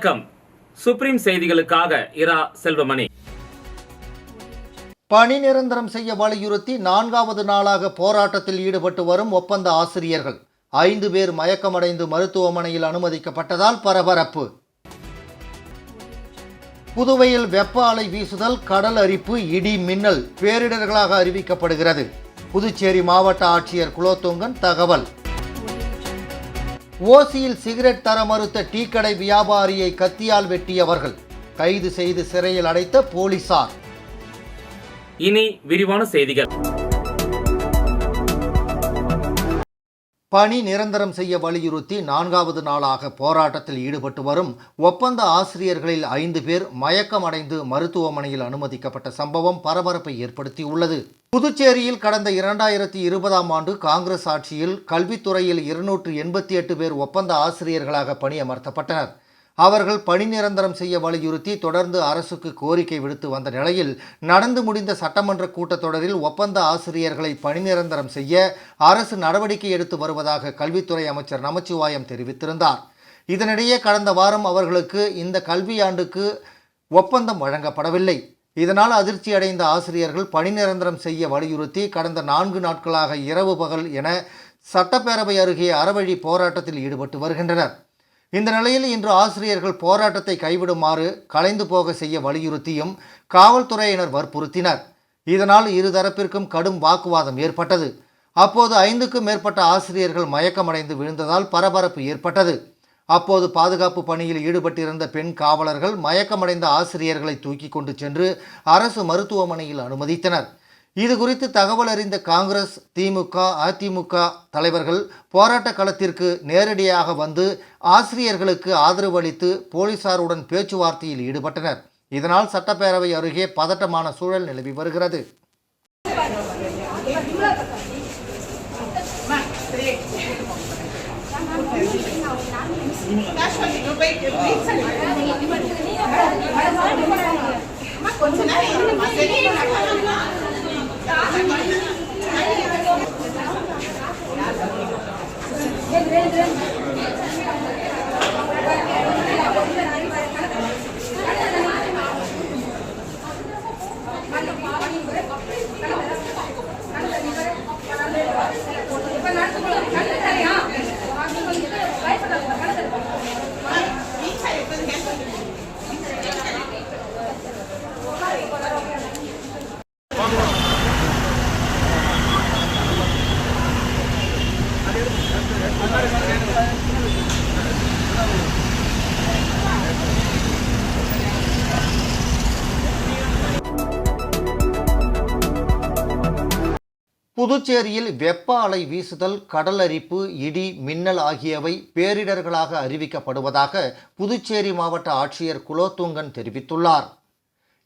வணக்கம். சுப்ரீம் செய்திகளுக்காக இரா செல்வமணி. பணி நிரந்தரம் செய்ய வலியுறுத்தி 4வது நாளாக போராட்டத்தில் ஈடுபட்டு வரும் ஒப்பந்த ஆசிரியர்கள் 5 பேர் மயக்கமடைந்து மருத்துவமனையில் அனுமதிக்கப்பட்டதால் பரபரப்பு. புதுவையில் வெப்ப அலை வீசுதல், கடல் அரிப்பு, இடி மின்னல் பேரிடர்களாக அறிவிக்கப்படுகிறது. புதுச்சேரி மாவட்ட ஆட்சியர் குலோத்துங்கன் தகவல். ஓசியில் சிகரெட் தர மறுத்த டீ கடை வியாபாரியை கத்தியால் வெட்டியவர்கள் கைது செய்து சிறையில் அடைத்த போலீசார். இனி விரிவான செய்திகள். பணி நிரந்தரம் செய்ய வலியுறுத்தி 4வது நாளாக போராட்டத்தில் ஈடுபட்டு வரும் ஒப்பந்த ஆசிரியர்களில் 5 பேர் மயக்கமடைந்து மருத்துவமனையில் அனுமதிக்கப்பட்ட சம்பவம் பரபரப்பை ஏற்படுத்தியுள்ளது. புதுச்சேரியில் கடந்த 2020ஆம் ஆண்டு காங்கிரஸ் ஆட்சியில் கல்வித்துறையில் 288 பேர் ஒப்பந்த ஆசிரியர்களாக பணியமர்த்தப்பட்டனர். அவர்கள் பணி நிரந்தரம் செய்ய வலியுறுத்தி தொடர்ந்து அரசுக்கு கோரிக்கை விடுத்து வந்த நிலையில் நடந்து முடிந்த சட்டமன்ற கூட்டத்தொடரில் ஒப்பந்த ஆசிரியர்களை பணி நிரந்தரம் செய்ய அரசு நடவடிக்கை எடுத்து வருவதாக கல்வித்துறை அமைச்சர் நமச்சிவாயம் தெரிவித்திருந்தார். இதனிடையே கடந்த வாரம் அவர்களுக்கு இந்த கல்வியாண்டுக்கு ஒப்பந்தம் வழங்கப்படவில்லை. இதனால் அதிர்ச்சி அடைந்த ஆசிரியர்கள் பணி நிரந்தரம் செய்ய வலியுறுத்தி கடந்த 4 நாட்களாக இரவு பகல் என சட்டப்பேரவை அருகே அறவழி போராட்டத்தில் ஈடுபட்டு வருகின்றனர். இந்த நிலையில் இன்று ஆசிரியர்கள் போராட்டத்தை கைவிடுமாறு கலைந்து போக செய்ய வலியுறுத்தியும் காவல்துறையினர் வற்புறுத்தினர். இதனால் இருதரப்பிற்கும் கடும் வாக்குவாதம் ஏற்பட்டது. அப்போது 5க்கும் மேற்பட்ட ஆசிரியர்கள் மயக்கமடைந்து விழுந்ததால் பரபரப்பு ஏற்பட்டது. அப்போது பாதுகாப்பு பணியில் ஈடுபட்டிருந்த பெண் காவலர்கள் மயக்கமடைந்த ஆசிரியர்களை தூக்கி கொண்டு சென்று அரசு மருத்துவமனையில் அனுமதித்தனர். இது குறித்து தகவல் அறிந்த காங்கிரஸ், திமுக, அதிமுக தலைவர்கள் போராட்ட களத்திற்கு நேரடியாக வந்து ஆசிரியர்களுக்கு ஆதரவு அளித்து போலீசாருடன் பேச்சுவார்த்தையில் ஈடுபட்டனர். இதனால் சட்டப்பேரவை அருகே பதட்டமான சூழல் நிலவி வருகிறது. புதுச்சேரியில் வெப்ப அலை வீசுதல், கடல் அரிப்பு, இடி மின்னல் ஆகியவை பேரிடர்களாக அறிவிக்கப்படுவதாக புதுச்சேரி மாவட்ட ஆட்சியர் குலோத்துங்கன் தெரிவித்துள்ளார்.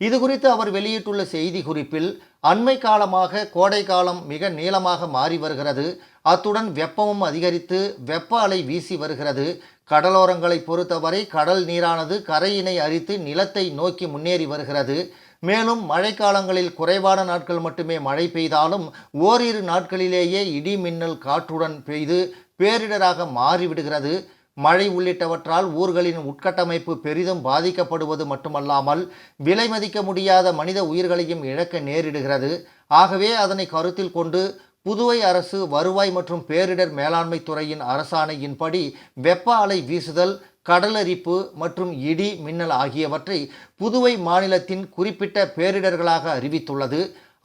இதுகுறித்து அவர் வெளியிட்டுள்ள செய்தி குறிப்பில், அண்மை காலமாக கோடை காலம் மிக நீளமாக மாறி வருகிறது. அத்துடன் வெப்பமும் அதிகரித்து வெப்ப அலை வீசி வருகிறது. கடலோரங்களை பொறுத்தவரை கடல் நீரானது கரையினை அரித்து நிலத்தை நோக்கி முன்னேறி வருகிறது. மேலும் மழைக்காலங்களில் குறைவான நாட்கள் மட்டுமே மழை பெய்தாலும் ஓரிரு நாட்களிலேயே இடி மின்னல் காற்றுடன் பெய்து பேரிடராக மாறிவிடுகிறது. மழை உள்ளிட்டவற்றால் ஊர்களின் உட்கட்டமைப்பு பெரிதும் பாதிக்கப்படுவது மட்டுமல்லாமல் விலை மதிக்க முடியாத மனித உயிர்களையும் இழக்க நேரிடுகிறது. ஆகவே அதனை கருத்தில் கொண்டு புதுவை அரசு வருவாய் மற்றும் பேரிடர் மேலாண்மை துறையின் அரசாணையின்படி வெப்ப அலை வீசுதல், கடலரிப்பு மற்றும் இடி மின்னல் ஆகியவற்றை புதுவை மாநிலத்தின் குறிப்பிட்ட பேரிடர்களாக அறிவித்துள்ளது.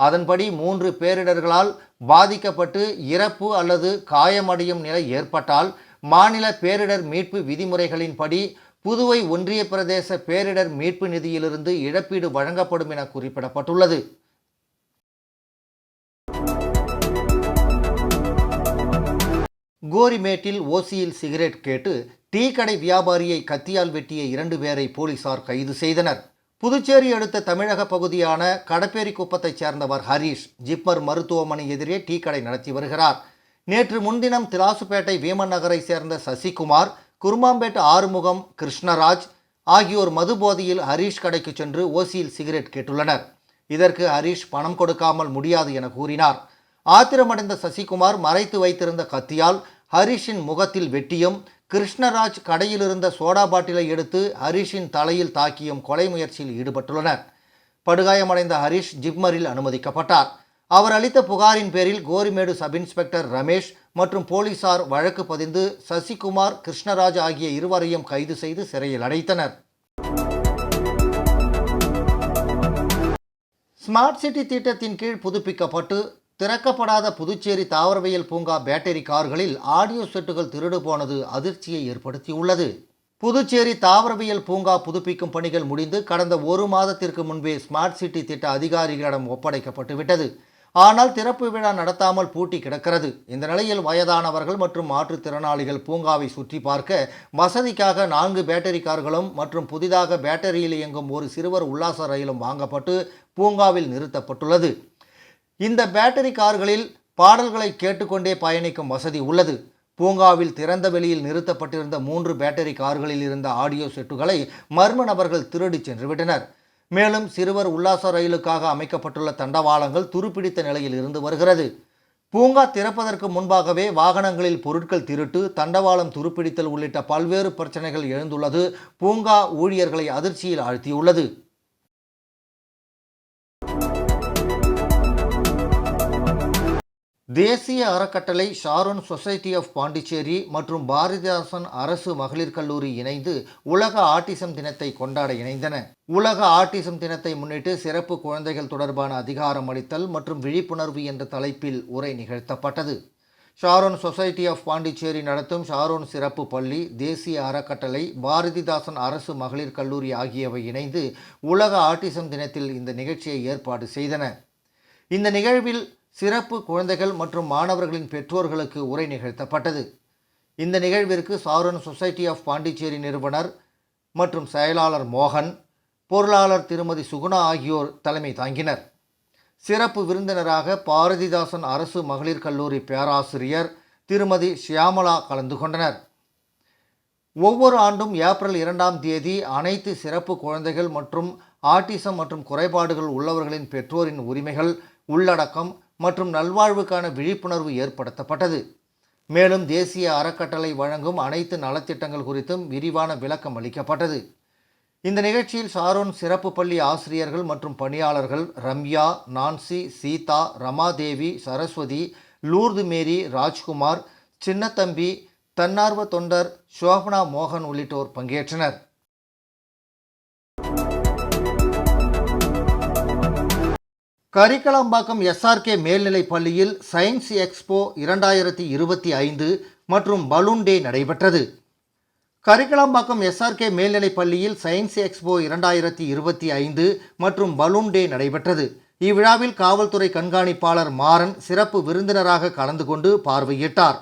அதன்படி 3 பேரிடர்களால் பாதிக்கப்பட்டு இறப்பு அல்லது காயமடையும் நிலை ஏற்பட்டால் மாநில பேரிடர் மீட்பு விதிமுறைகளின்படி புதுவை ஒன்றிய பிரதேச பேரிடர் மீட்பு நிதியிலிருந்து இழப்பீடு வழங்கப்படும் என குறிப்பிடப்பட்டுள்ளது. கோரிமேட்டில் ஓசியில் சிகரெட் கேட்டு டீ கடை வியாபாரியை கத்தியால் வெட்டிய 2 பேரை போலீசார் கைது செய்தனர். புதுச்சேரி அடுத்த தமிழக பகுதியான கடப்பேரி குப்பத்தைச் சேர்ந்தவர் ஹரீஷ் ஜிப்மர் மருத்துவமனை எதிரே டீ கடை நடத்தி வருகிறார். நேற்று முன்தினம் திலாசுப்பேட்டை வீமன் நகரை சேர்ந்த சசிகுமார், குருமாம்பேட் ஆறுமுகம், கிருஷ்ணராஜ் ஆகியோர் மதுபோதையில் ஹரீஷ் கடைக்கு சென்று ஓசியில் சிகரெட் கேட்டுள்ளனர். இதற்கு ஹரீஷ் பணம் கொடுக்காமல் முடியாது என கூறினார். ஆத்திரமடைந்த சசிகுமார் மறைத்து வைத்திருந்த கத்தியால் ஹரிஷின் முகத்தில் வெட்டியும், கிருஷ்ணராஜ் கடையில் இருந்த சோடா பாட்டிலை எடுத்து ஹரிஷின் தலையில் தாக்கியும் கொலை முயற்சியில் ஈடுபட்டுள்ளனர். படுகாயமடைந்த ஹரிஷ் ஜிப்மரில் அனுமதிக்கப்பட்டார். அவர் அளித்த புகாரின் பேரில் கோரிமேடு சப் இன்ஸ்பெக்டர் ரமேஷ் மற்றும் போலீசார் வழக்கு பதிந்து சசிகுமார், கிருஷ்ணராஜ் ஆகிய இருவரையும் கைது செய்து சிறையில் அடைத்தனர். ஸ்மார்ட் சிட்டி திட்டத்தின் கீழ் புதுப்பிக்கப்பட்டு திறக்கப்படாத புதுச்சேரி தாவரவியல் பூங்கா பேட்டரி கார்களில் ஆடியோ செட்டுகள் திருடு போனது அதிர்ச்சியை ஏற்படுத்தியுள்ளது. புதுச்சேரி தாவரவியல் பூங்கா புதுப்பிக்கும் பணிகள் முடிந்து கடந்த ஒரு மாதத்திற்கு முன்பே ஸ்மார்ட் சிட்டி திட்ட அதிகாரிகளிடம் ஒப்படைக்கப்பட்டு விட்டது. ஆனால் திறப்பு விழா நடத்தாமல் பூட்டி கிடக்கிறது. இந்த நிலையில் வயதானவர்கள் மற்றும் மாற்றுத்திறனாளிகள் பூங்காவை சுற்றி பார்க்க வசதிக்காக 4 பேட்டரி கார்களும் மற்றும் புதிதாக பேட்டரியில் இயங்கும் ஒரு சிறுவர் உல்லாச ரயிலும் வாங்கப்பட்டு பூங்காவில் நிறுத்தப்பட்டுள்ளது. இந்த பேட்டரி கார்களில் பாடல்களை கேட்டுக்கொண்டே பயணிக்கும் வசதி உள்ளது. பூங்காவில் திறந்த வெளியில் நிறுத்தப்பட்டிருந்த 3 பேட்டரி கார்களில் இருந்த ஆடியோ செட்டுகளை மர்ம நபர்கள் திருடி சென்று விட்டனர். மேலும் சிறுவர் உல்லாச ரயிலுக்காக அமைக்கப்பட்டுள்ள தண்டவாளங்கள் துருப்பிடித்த நிலையில் இருந்து வருகிறது. பூங்கா திறப்பதற்கு முன்பாகவே வாகனங்களில் பொருட்கள் திருட்டு, தண்டவாளம் துருப்பிடித்தல் உள்ளிட்ட பல்வேறு பிரச்சனைகள் எழுந்துள்ளது பூங்கா ஊழியர்களை அதிர்ச்சியில் ஆழ்த்தியுள்ளது. தேசிய அறக்கட்டளை, ஷாரோன் சொசைட்டி ஆஃப் பாண்டிச்சேரி மற்றும் பாரதிதாசன் அரசு மகளிர் கல்லூரி இணைந்து உலக ஆட்டிசம் தினத்தை கொண்டாட இணைந்தன. உலக ஆட்டிசம் தினத்தை முன்னிட்டு சிறப்பு குழந்தைகள் தொடர்பான அதிகாரம் அளித்தல் மற்றும் விழிப்புணர்வு என்ற தலைப்பில் உரை நிகழ்த்தப்பட்டது. ஷாரோன் சொசைட்டி ஆஃப் பாண்டிச்சேரி நடத்தும் ஷாரோன் சிறப்பு பள்ளி, தேசிய அறக்கட்டளை, பாரதிதாசன் அரசு மகளிர் கல்லூரி ஆகியவை இணைந்து உலக ஆட்டிசம் தினத்தில் இந்த நிகழ்ச்சியை ஏற்பாடு செய்தன. இந்த நிகழ்வில் சிறப்பு குழந்தைகள் மற்றும் மாணவர்களின் பெற்றோர்களுக்கு உரை நிகழ்த்தப்பட்டது. இந்த நிகழ்விற்கு ஷாரோன் சொசைட்டி ஆஃப் பாண்டிச்சேரி நிறுவனர் மற்றும் செயலாளர் மோகன், பொருளாளர் திருமதி சுகுணா ஆகியோர் தலைமை தாங்கினர். சிறப்பு விருந்தினராக பாரதிதாசன் அரசு மகளிர் கல்லூரி பேராசிரியர் திருமதி ஷியாமலா கலந்து கொண்டனர். ஒவ்வொரு ஆண்டும் ஏப்ரல் 2ஆம் தேதி அனைத்து சிறப்பு குழந்தைகள் மற்றும் ஆட்டிசம் மற்றும் குறைபாடுகள் உள்ளவர்களின் பெற்றோரின் உரிமைகள், உள்ளடக்கம் மற்றும் நல்வாழ்வுக்கான விழிப்புணர்வு ஏற்படுத்தப்பட்டது. மேலும் தேசிய அறக்கட்டளை வழங்கும் அனைத்து நலத்திட்டங்கள் குறித்தும் விரிவான விளக்கம் அளிக்கப்பட்டது. இந்த நிகழ்ச்சியில் ஷாரோன் சிறப்பு பள்ளி ஆசிரியர்கள் மற்றும் பணியாளர்கள் ரம்யா, நான்சி, சீதா, ரமாதேவி, சரஸ்வதி, லூர்து மேரி, ராஜ்குமார், சின்னத்தம்பி, தன்னார்வ தொண்டர் ஷோபனா மோகன் உள்ளிட்டோர் பங்கேற்றனர். கரிக்கலாம்பாக்கம் எஸ்ஆர்கே மேல்நிலைப் பள்ளியில் சயின்ஸ் எக்ஸ்போ 2025 மற்றும் பலூன் டே நடைபெற்றது. கரிக்கலாம்பாக்கம் எஸ்ஆர்கே மேல்நிலைப் பள்ளியில் சயின்ஸ் எக்ஸ்போ 2025 மற்றும் பலூன் டே நடைபெற்றது. இவ்விழாவில் காவல்துறை கண்காணிப்பாளர் மாறன் சிறப்பு விருந்தினராக கலந்து கொண்டு பார்வையிட்டார்.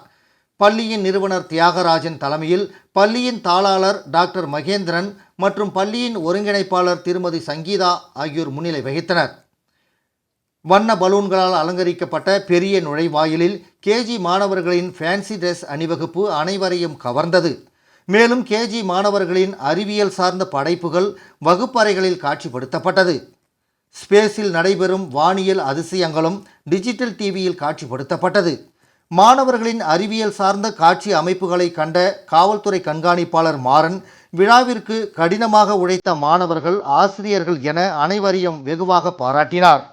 பள்ளியின் நிறுவனர் தியாகராஜன் தலைமையில் பள்ளியின் தாளாளர் டாக்டர் மகேந்திரன் மற்றும் பள்ளியின் ஒருங்கிணைப்பாளர் திருமதி சங்கீதா ஆகியோர் முன்னிலை வகித்தனர். வண்ண பலூன்களால் அலங்கரிக்கப்பட்ட பெரிய நுழைவாயிலில் கேஜி மாணவர்களின் ஃபேன்சி ட்ரெஸ் அணிவகுப்பு அனைவரையும் கவர்ந்தது. மேலும் கேஜி மாணவர்களின் அறிவியல் சார்ந்த படைப்புகள் வகுப்பறைகளில் காட்சிப்படுத்தப்பட்டது. ஸ்பேஸில் நடைபெறும் வானியல் அதிசயங்களும் டிஜிட்டல் டிவியில் காட்சிப்படுத்தப்பட்டது. மாணவர்களின் அறிவியல் சார்ந்த காட்சி அமைப்புகளை கண்ட காவல்துறை கண்காணிப்பாளர் மாறன் விழாவிற்கு கடினமாக உழைத்த மாணவர்கள், ஆசிரியர்கள் என அனைவரையும் வெகுவாக பாராட்டினார்.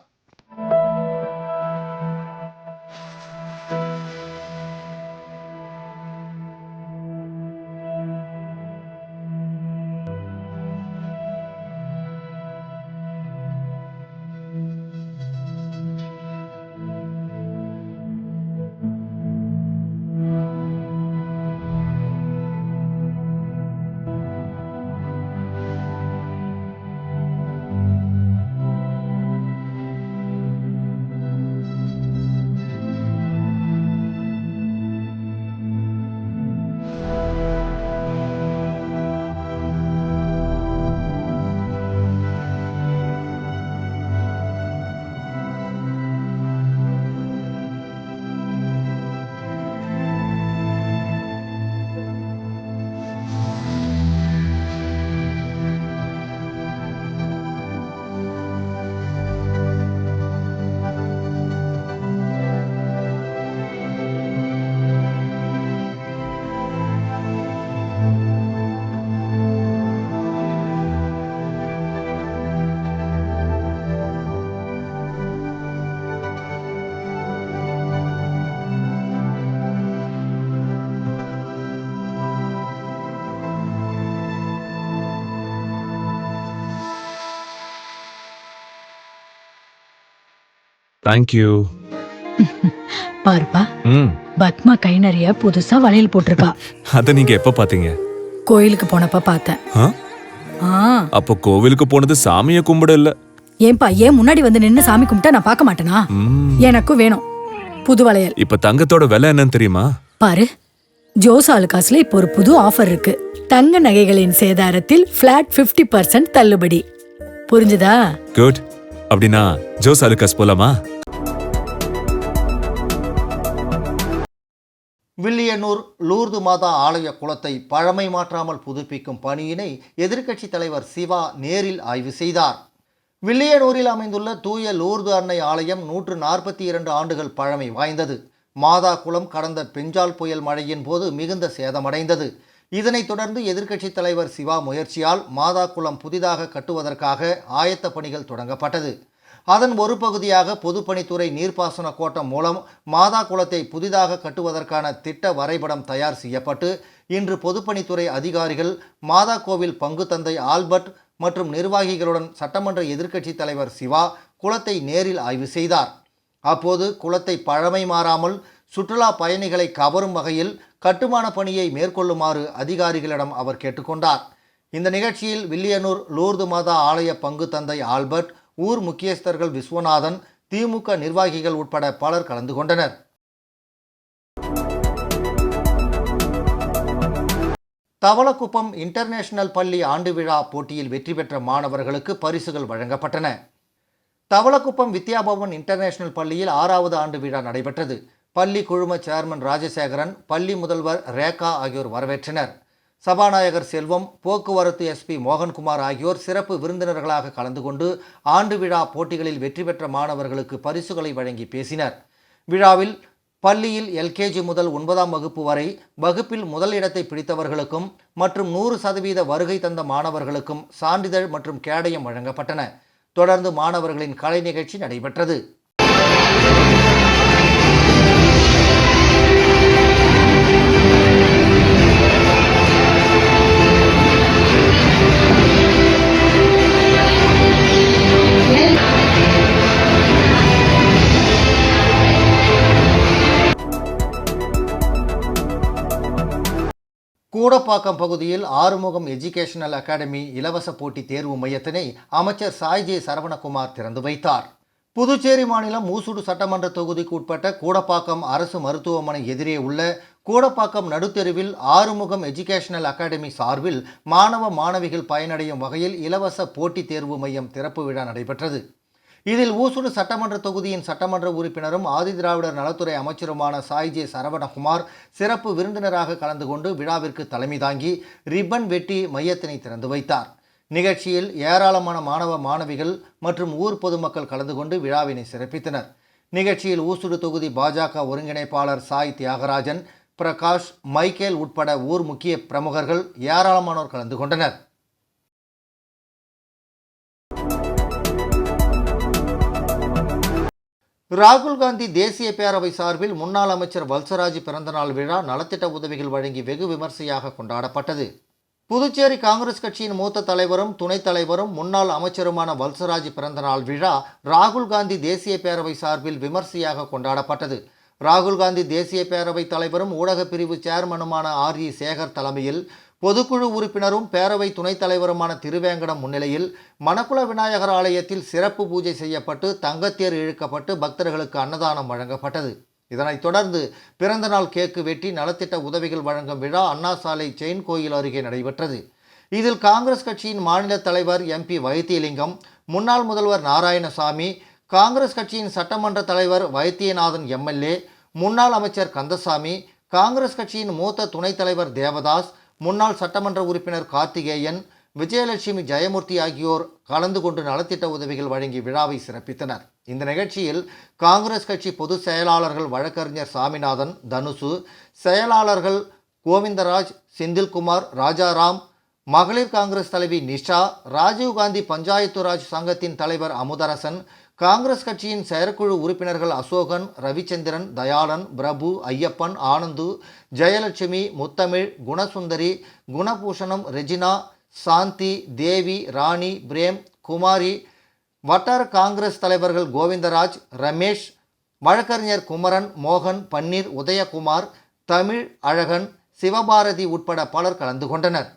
தேங்க்யூ. பாருப்பா, ம். பத்மா கை நிறைய புதுசா வளையல் போட்டிருக்கா. அத நீங்க எப்ப பாத்தீங்க? கோயிலுக்கு போனப்ப பார்த்தேன். ஆ? ஆ, அப்போ கோவிலுக்கு போனது சாமியை கும்பிட இல்ல. ஏன்பா ஏன் முன்னாடி வந்து நின்னு சாமி கும்பிட்டா நான் பார்க்க மாட்டேனா? ம். எனக்கும் வேணும் புது வளையல். இப்ப தங்கத்தோட விலை என்னன்னு தெரியுமா? பாரு, ஜோஸ் ஆலுகாஸ்ல இப்போ ஒரு புது ஆஃபர் இருக்கு. தங்க நகைகளின் சேதாரத்தில் பிளாட் 50% தள்ளுபடி. புரிஞ்சுதா? குட். அப்படின்னா ஜோஸ் அலுகாஸ் போலாமா? வில்லியனூர் லூர்து மாதா ஆலய குளத்தை பழமை மாற்றாமல் புதுப்பிக்கும் பணியினை எதிர்க்கட்சித் தலைவர் சிவா நேரில் ஆய்வு செய்தார். வில்லியனூரில் அமைந்துள்ள தூய லூர்து அன்னை ஆலயம் 142 ஆண்டுகள் பழமை வாய்ந்தது. மாதா குளம் கடந்த பெஞ்சால் புயல் மழையின் போது மிகுந்த சேதமடைந்தது. இதனைத் தொடர்ந்து எதிர்க்கட்சித் தலைவர் சிவா முயற்சியால் மாதா குளம் புதிதாக கட்டுவதற்காக ஆயத்த பணிகள் தொடங்கப்பட்டது. அதன் ஒரு பகுதியாக பொதுப்பணித்துறை நீர்ப்பாசன கோட்டம் மூலம் மாதா குளத்தை புதிதாக கட்டுவதற்கான திட்ட வரைபடம் தயார் செய்யப்பட்டு இன்று பொதுப்பணித்துறை அதிகாரிகள் மாதா கோவில் பங்கு தந்தை ஆல்பர்ட் மற்றும் நிர்வாகிகளுடன் சட்டமன்ற எதிர்க்கட்சித் தலைவர் சிவா குளத்தை நேரில் ஆய்வு செய்தார். அப்போது குளத்தை பழமை மாறாமல் சுற்றுலா பயணிகளை கவரும் வகையில் கட்டுமான பணியை மேற்கொள்ளுமாறு அதிகாரிகளிடம் அவர் கேட்டுக்கொண்டார். இந்த நிகழ்ச்சியில் வில்லியனூர் லூர்து மாதா ஆலய பங்கு தந்தை ஆல்பர்ட், ஊர் முக்கியஸ்தர்கள் விஸ்வநாதன், திமுக நிர்வாகிகள் உட்பட பலர் கலந்து கொண்டனர். தவளக்குப்பம் இன்டர்நேஷனல் பள்ளி ஆண்டு விழா போட்டியில் வெற்றி பெற்ற மாணவர்களுக்கு பரிசுகள் வழங்கப்பட்டன. தவளக்குப்பம் வித்யாபவன் இன்டர்நேஷனல் பள்ளியில் 6வது ஆண்டு விழா நடைபெற்றது. பள்ளி குழும சேர்மன் ராஜசேகரன், பள்ளி முதல்வர் ரேகா ஆகியோர் வரவேற்றனர். சபாநாயகர் செல்வம், போக்குவரத்து எஸ்பி மோகன்குமார் ஆகியோர் சிறப்பு விருந்தினர்களாக கலந்து கொண்டு ஆண்டு விழா போட்டிகளில் வெற்றி பெற்ற மாணவர்களுக்கு பரிசுகளை வழங்கி பேசினர். விழாவில் பள்ளியில் எல்கேஜி முதல் 9ஆம் வகுப்பு வரை வகுப்பில் முதல் இடத்தை பிடித்தவர்களுக்கும் மற்றும் 100% வருகை தந்த மாணவர்களுக்கும் சான்றிதழ் மற்றும் கேடயம் வழங்கப்பட்டன. தொடர்ந்து மாணவர்களின் கலை நிகழ்ச்சி நடைபெற்றது. கூடப்பாக்கம் பகுதியில் ஆறுமுகம் எஜுகேஷனல் அகாடமி இலவச போட்டி தேர்வு மையத்தினை அமைச்சர் சாய்ஜே சரவணகுமார் திறந்து வைத்தார். புதுச்சேரி மாநிலம் மூசூடு சட்டமன்ற தொகுதிக்கு உட்பட்ட கூடப்பாக்கம் அரசு மருத்துவமனை எதிரே உள்ள கூடப்பாக்கம் நடுத்தெருவில் ஆறுமுகம் எஜுகேஷனல் அகாடமி சார்பில் மாணவ மாணவிகள் பயனடையும் வகையில் இலவச போட்டி தேர்வு மையம் திறப்பு விழா நடைபெற்றது. இதில் ஊசுடு சட்டமன்ற தொகுதியின் சட்டமன்ற உறுப்பினரும் ஆதிதிராவிடர் நலத்துறை அமைச்சருமான சாய்ஜே சரவணகுமார் சிறப்பு விருந்தினராக கலந்து கொண்டு விழாவிற்கு தலைமை தாங்கி ரிப்பன் வெட்டி மையத்தினை திறந்து வைத்தார். நிகழ்ச்சியில் ஏராளமான மாணவ மாணவிகள் மற்றும் ஊர் பொதுமக்கள் கலந்து கொண்டு விழாவினை சிறப்பித்தனர். நிகழ்ச்சியில் ஊசுடு தொகுதி பாஜக ஒருங்கிணைப்பாளர் சாய் தியாகராஜன், பிரகாஷ், மைக்கேல் உட்பட ஊர் முக்கிய பிரமுகர்கள் ஏராளமானோர் கலந்து கொண்டனர். ராகுல் காந்தி தேசிய பேரவை சார்பில் முன்னாள் அமைச்சர் வல்சராஜ் பிறந்தநாள் விழா நலத்திட்ட உதவிகள் வழங்கி வெகு விமர்சையாக கொண்டாடப்பட்டது. புதுச்சேரி காங்கிரஸ் கட்சியின் மூத்த தலைவரும் துணைத் தலைவரும் முன்னாள் அமைச்சருமான வல்சராஜ் பிறந்தநாள் விழா ராகுல் காந்தி தேசிய பேரவை சார்பில் விமர்சையாக கொண்டாடப்பட்டது. ராகுல் காந்தி தேசிய பேரவை தலைவரும் ஊடகப் பிரிவு சேர்மனுமான RE சேகர் தலைமையில் பொதுக்குழு உறுப்பினரும் பேரவை துணைத் தலைவருமான திருவேங்கடம் முன்னிலையில் மணக்குள விநாயகர் ஆலயத்தில் சிறப்பு பூஜை செய்யப்பட்டு தங்கத்தேர் இழுக்கப்பட்டு பக்தர்களுக்கு அன்னதானம் வழங்கப்பட்டது. இதனைத் தொடர்ந்து பிறந்தநாள் கேக்கு வெட்டி நலத்திட்ட உதவிகள் வழங்கும் விழா அண்ணா சாலை செயின் கோயில் அருகே நடைபெற்றது. இதில் காங்கிரஸ் கட்சியின் மாநில தலைவர் MP வைத்தியலிங்கம், முன்னாள் முதல்வர் நாராயணசாமி, காங்கிரஸ் கட்சியின் சட்டமன்ற தலைவர் வைத்தியநாதன் MLA, முன்னாள் அமைச்சர் கந்தசாமி, காங்கிரஸ் கட்சியின் மூத்த துணைத் தலைவர் தேவதாஸ், முன்னாள் சட்டமன்ற உறுப்பினர் கார்த்திகேயன், விஜயலட்சுமி ஜெயமூர்த்தி ஆகியோர் கலந்து கொண்டு நலத்திட்ட உதவிகள் வழங்கி விழாவை சிறப்பித்தனர். இந்த நிகழ்ச்சியில் காங்கிரஸ் கட்சி பொதுச் செயலாளர்கள் வழக்கறிஞர் சாமிநாதன், தனுசு, செயலாளர்கள் கோவிந்தராஜ், செந்தில்குமார், ராஜாராம், மகளிர் காங்கிரஸ் தலைவி நிஷா, ராஜீவ்காந்தி பஞ்சாயத்து ராஜ் சங்கத்தின் தலைவர் அமுதரசன், காங்கிரஸ் கட்சியின் செயற்குழு உறுப்பினர்கள் அசோகன், ரவிச்சந்திரன், தயாளன், பிரபு, ஐயப்பன், ஆனந்து, ஜெயலட்சுமி, முத்தமிழ், குணசுந்தரி, குணபூஷணம், ரெஜினா, சாந்தி, தேவி, ராணி, பிரேம், குமாரி, வட்டார காங்கிரஸ் தலைவர்கள் கோவிந்தராஜ், ரமேஷ், வழக்கறிஞர் குமரன், மோகன், பன்னீர், உதயகுமார், தமிழ், அழகன், சிவபாரதி உட்பட பலர் கலந்து கொண்டனர்.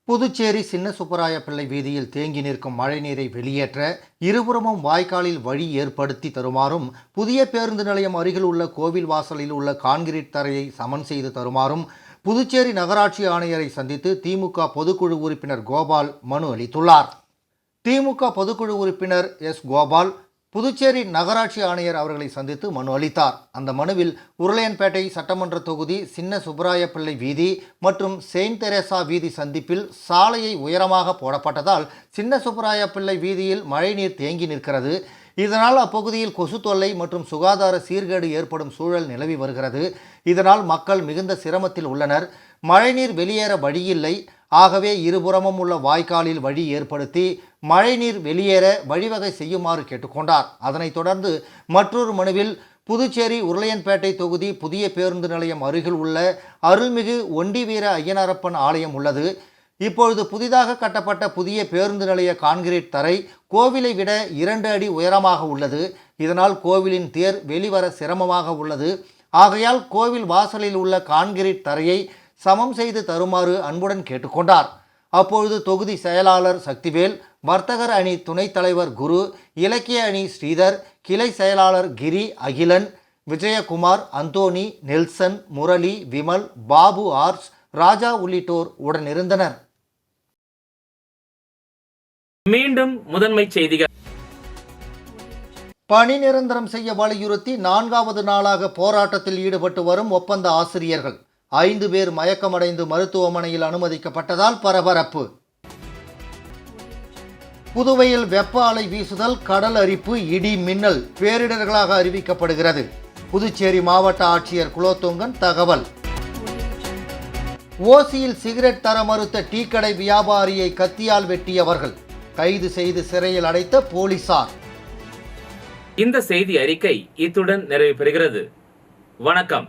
புதுச்சேரி சின்ன சுப்பராய பிள்ளை வீதியில் தேங்கி நிற்கும் மழைநீரை வெளியேற்ற இருபுறமும் வாய்க்காலில் வழி ஏற்படுத்தி தருமாறும், புதிய பேருந்து நிலையம் அருகில் உள்ள கோவில் வாசலில் உள்ள கான்கிரீட் தரையை சமன் செய்து தருமாறும் புதுச்சேரி நகராட்சி ஆணையரை சந்தித்து திமுக பொதுக்குழு உறுப்பினர் கோபால் மனு அளித்துள்ளார். திமுக பொதுக்குழு உறுப்பினர் எஸ். கோபால் புதுச்சேரி நகராட்சி ஆணையர் அவர்களை சந்தித்து மனு அளித்தார். அந்த மனுவில் உருளையன்பேட்டை சட்டமன்ற தொகுதி சின்ன சுப்பராய பிள்ளை வீதி மற்றும் செயின்ட் தெரேசா வீதி சந்திப்பில் சாலையை உயரமாக போடப்பட்டதால் சின்ன சுப்பராய பிள்ளை வீதியில் மழைநீர் தேங்கி நிற்கிறது. இதனால் அப்பகுதியில் கொசு தொல்லை மற்றும் சுகாதார சீர்கேடு ஏற்படும் சூழல் நிலவி வருகிறது. இதனால் மக்கள் மிகுந்த சிரமத்தில் உள்ளனர். மழைநீர் வெளியேற வழியில்லை. ஆகவே இருபுறமும் உள்ள வாய்க்காலில் வழி ஏற்படுத்தி மழைநீர் வெளியேற வழிவகை செய்யுமாறு கேட்டுக்கொண்டார். அதனைத் தொடர்ந்து மற்றொரு மனுவில் புதுச்சேரி உருளையன்பேட்டை தொகுதி புதிய பேருந்து நிலையம் அருகில் உள்ள அருள்மிகு ஒண்டிவீர ஐயனாரப்பன் ஆலயம் உள்ளது. இப்பொழுது புதிதாக கட்டப்பட்ட புதிய பேருந்து நிலைய கான்கிரீட் தரை கோவிலை விட 2 அடி உயரமாக உள்ளது. இதனால் கோவிலின் தேர் வெளிவர சிரமமாக உள்ளது. ஆகையால் கோவில் வாசலில் உள்ள கான்கிரீட் தரையை சமம் செய்து தருமாறு அன்புடன் கேட்டுக்கொண்டார். அப்பொழுது தொகுதி செயலாளர் சக்திவேல், வர்த்தகர் அணி துணைத் தலைவர் குரு, இலக்கிய அணி ஸ்ரீதர், கிளை செயலாளர் கிரி, அகிலன், விஜயகுமார், அந்தோனி, நெல்சன், முரளி, விமல், பாபு, ஆர்ஸ், ராஜா உள்ளிட்டோர் உடனிருந்தனர். மீண்டும் முதன்மை செய்திகள். பணி நிரந்தரம் செய்ய வலியுறுத்தி 4வது நாளாக போராட்டத்தில் ஈடுபட்டு வரும் ஒப்பந்த ஆசிரியர்கள் 5 பேர் மயக்கமடைந்து மருத்துவமனையில் அனுமதிக்கப்பட்டதால் பரபரப்பு. புதுவையில் வெப்ப அலை வீசுதல், கடல் அரிப்பு, இடி மின்னல் பேரிடர்களாக அறிவிக்கப்படுகிறது. புதுச்சேரி மாவட்ட ஆட்சியர் குலோத்துங்கன் தகவல். ஓசியில் சிகரெட் தர மறுத்த டீ கடை வியாபாரியை கத்தியால் வெட்டியவர்கள் கைது செய்து சிறையில் அடைத்த போலீசார். இந்த செய்தி அறிக்கை இத்துடன் நிறைவு பெறுகிறது. வணக்கம்.